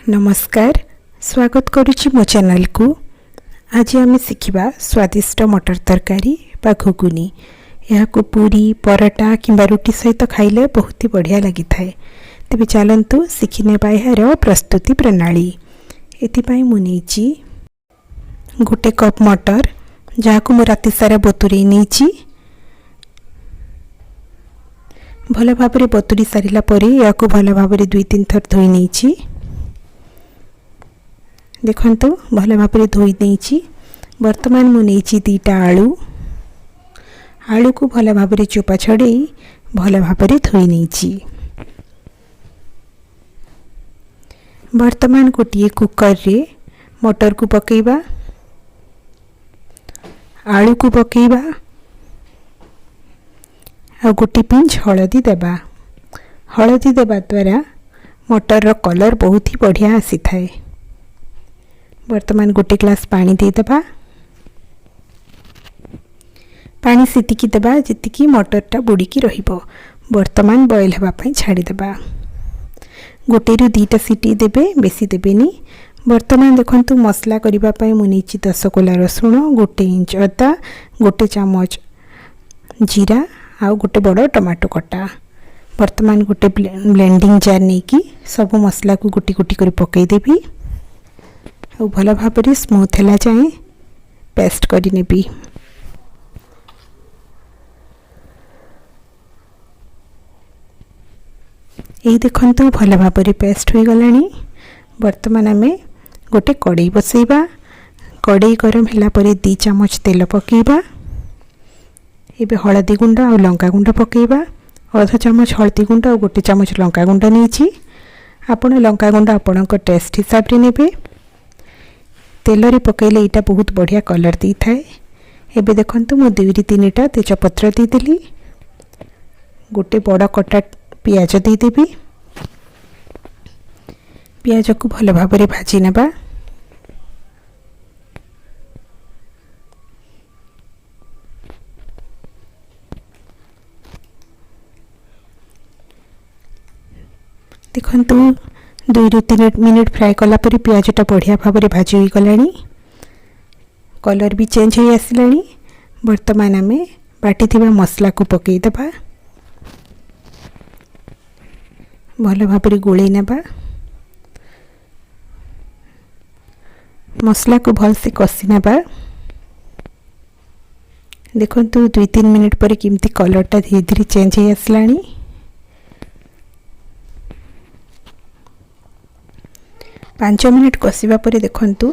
नमस्कार, स्वागत करुच्ची मो चैनल को। आज आम शिखा स्वादिष्ट मटर तरकारी बा घुगुनी। यह पूरी पराठा किंबा रुटी सहित खाइले बहुत ही बढ़िया लगी थाए। तेबे चलंतु शिखिने यार प्रस्तुति प्रणाली। एथिपाई मुझे गोटे कप मटर जहाँ को राति सारा बतुरे नहीं भल भाव बतुरी सारा या भल भाव 2-3 थर धोई नहीं। देखंतु भल भाव धोई नहीं। वर्तमान मुझे 2टा आलू को भल भाव चोपा छड़े भल भाव धोई नहीं। वर्तमान गोटे कुकर रे मटर को पकेबा, आलू को पकेबा आ गोटे पिंच हलदी देबा। हलदी देबा द्वारा मटर रो कलर बहुत ही बढ़िया आसी थाए। वर्तमान गोटे ग्लास पानी दे देबा। पानी सेतिकी देबा जेतिकी मटरटा बुड़ीकी रहिबो। वर्तमान बॉयल हेबा पई छाड़ी देबा। गोटे रु 2टा सीटी देबे, बेसी देबेनी। वर्तमान देखंतु मसला करिबा पई मुनीची 10 कोला रसुण, 1 इंच अदा, 1 चामच जीरा आ गोटे बड़ टमाटो कटा। वर्तमान गोटे ब्लेंडिंग जार नहीं कि सब मसला को गोटी गोटी कर पकई देबी और भल भाव स्मूथ है जाए पेस्ट करी नेबी। यही देखंतु भल भाव पेस्ट हो गलानी। वर्तमान आम गोटे कड़ई बसैबा। कड़ई गरम होला परे 2 चामच तेल पकेबा। एबे हलदी गुंड और लंका गुंड पकेबा। आधा चामच हलदी गुंड और 1 चामच लंका गुंड नहीं। आपण लंका गुंड आपण टेस्ट हिसाब रे नेबे। तेल रे पकेले एटा बहुत बढ़िया कलर दी थाए। एबे देखंतु मो 2-3टा तेजपत्र दी देली। गोटे बड़ कटा पियाज दी देबी। पियाज को भल भाव रे भाजी नेबा। देखंतु 2-3 मिनट फ्राए कला परी पियाजटा बढ़िया भाव में भाजी हो गलानी। कलर भी चेंज हो आसलानी। वर्तमान आम बाटी थिबा मसला को पकई देबा। भल भाव में गोलई नेबा। मसला को भल से कषि नेबा। देखंतु 2-3 मिनट पर किमती कलरटा धीरे धीरे चेंज हो आसलानी। पांच मिनिट कषिबा परे देखंतु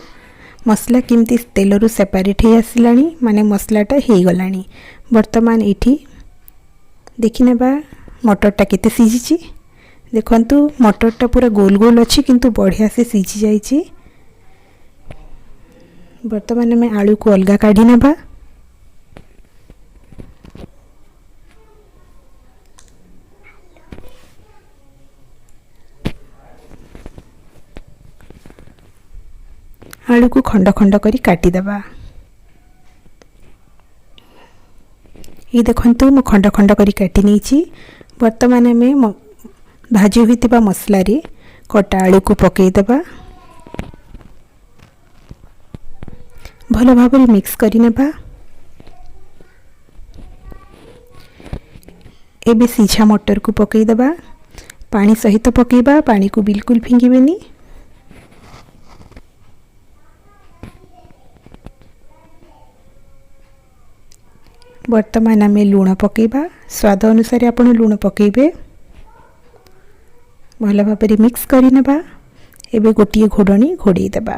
मसला किमती तेलरू सेपारेट हो आसलानी, माने मसलाटा हो गलानी। वर्तमान एठी देखि नेबा मटरटा केते सिझिची। देखंतु मटरटा पूरा गोल गोल अच्छी किंतु बढ़िया से सिझी जाइची। वर्तमान में आलू को अलगा काढ़ी नेबा। आलू को खंड खंड करी काटी देबा। ये देखंतु मो खंड खंड करी काटी नहीं। वर्तमान में भाजी होइतिबा मसला रे कटा आलू को पकई देबा। भल भाव में मिक्स करी नेबा। एबे सीझा मटर को पकई देबा। पानी सहित पकईबा। पानी को बिल्कुल फिंगिबेनी। वर्तमान आम लुण पकेबा। स्वाद अनुसार आपण लुण पकेबे। भल भाव में मिक्स करी नेबा। एबे गोटे घोड़नी घोड़े देबा।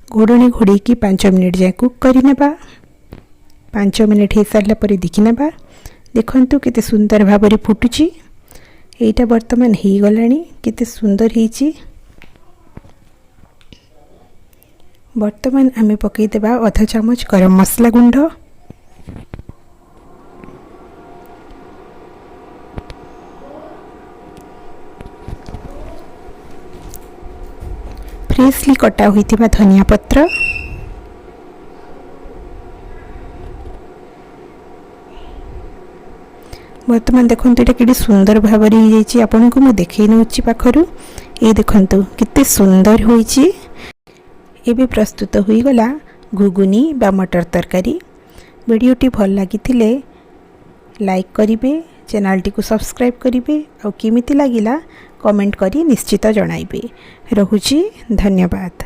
घोड़नी घोड़े की 5 मिनिट जाए कुक करी नेबा। 5 मिनिट हो सारा पर देखि नेबा। देखंतु केते सुंदर भाव में फुटुची। एटा वर्तमान हो गलानी। केते सुंदर होईची। वर्तमान आम पकई देबा आधा चामच गरम मसला गुंड। फ्रेशली कटा होइतिबा धनिया पत्र। वर्तमान देखो ये कि सुंदर भाव में आपको मुझे देखई नौची पाखरु। ये देखंतु कितने सुंदर होईची। एबे प्रस्तुत होई गला घुगुनी बा मटर तरकारी। वीडियोटी भल लागिथिले लाइक करिवे, चैनल टी को सब्सक्राइब करिवे और केमिति लागिला कमेंट करी निश्चित जणाइबे। रहुची, धन्यवाद।